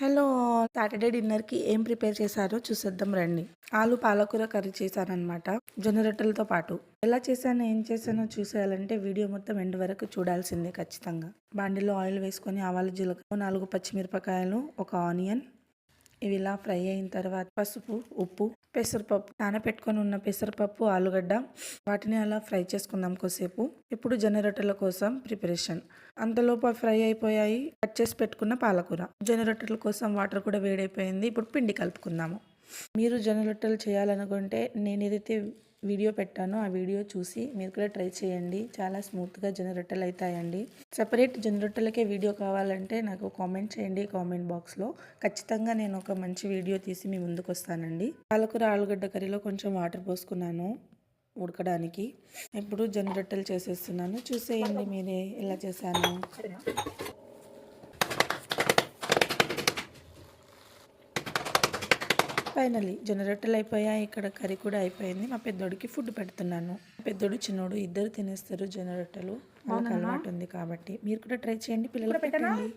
Hello! Saturday డిన్నర్‌కి ఏం prepare చేశారో చూసేద్దాం రండి. ఆలు పాలకూర కర్రీ చేశాననమాట. జొన్న రొట్టెలతో పాటు. ఎలా చేశానో, ఏం చేశానో చూసేయాలంటే వీడియో మొత్తం ఎండ్ వరకు చూడాల్సిందే ఖచ్చితంగా. బాండిలో ఆయిల్ వేసుకొని ఆవాలు, జీలకర్ర, 4 పచ్చిమిరపకాయలు, ఒక ఆనియన్ ఇవి ఇలా ఫ్రై అయిన తర్వాత పసుపు, ఉప్పు, పెసరపప్పు నానబెట్టుకొని ఉన్న పెసరపప్పు, ఆలుగడ్డ వాటిని అలా ఫ్రై చేసుకుందాం కొద్దిసేపు. ఇప్పుడు జొన్న రొట్టెల కోసం ప్రిపరేషన్. అంతలోపు అవి ఫ్రై అయిపోయాయి. కట్ చేసి పెట్టుకున్న పాలకూర. జొన్న రొట్టెల కోసం వాటర్ కూడా వేడైపోయింది. ఇప్పుడు పిండి కలుపుకుందాము. మీరు జొన్న రొట్టెలు చేయాలనుకుంటే నేను ఏదైతే వీడియో పెట్టానో ఆ వీడియో చూసి మీరు కూడా ట్రై చేయండి. చాలా స్మూత్గా జొన్న రొట్టెలు అవుతాయండి. సపరేట్ జొన్న రొట్టెలకే వీడియో కావాలంటే నాకు కామెంట్ చేయండి కామెంట్ బాక్స్లో. ఖచ్చితంగా నేను ఒక మంచి వీడియో తీసి మీ ముందుకు వస్తానండి. పాలకూర ఆలుగడ్డ కర్రీలో కొంచెం వాటర్ పోసుకున్నాను ఉడకడానికి. ఇప్పుడు జొన్న రొట్టెలు చేసేస్తున్నాను. చూసేయండి మీరే ఎలా చేశాను. ఫైనలీ జొన్న రొట్టెలు అయిపోయాయి. ఇక్కడ కర్రీ కూడా అయిపోయింది. మా పెద్దోడికి ఫుడ్ పెడుతున్నాను. పెద్దోడు చిన్నోడు ఇద్దరు తినేస్తారు జొన్న రొట్టెలు. వాళ్ళకి అలవాటు ఉంది కాబట్టి. మీరు కూడా ట్రై చేయండి, పిల్లలకు పెట్టండి.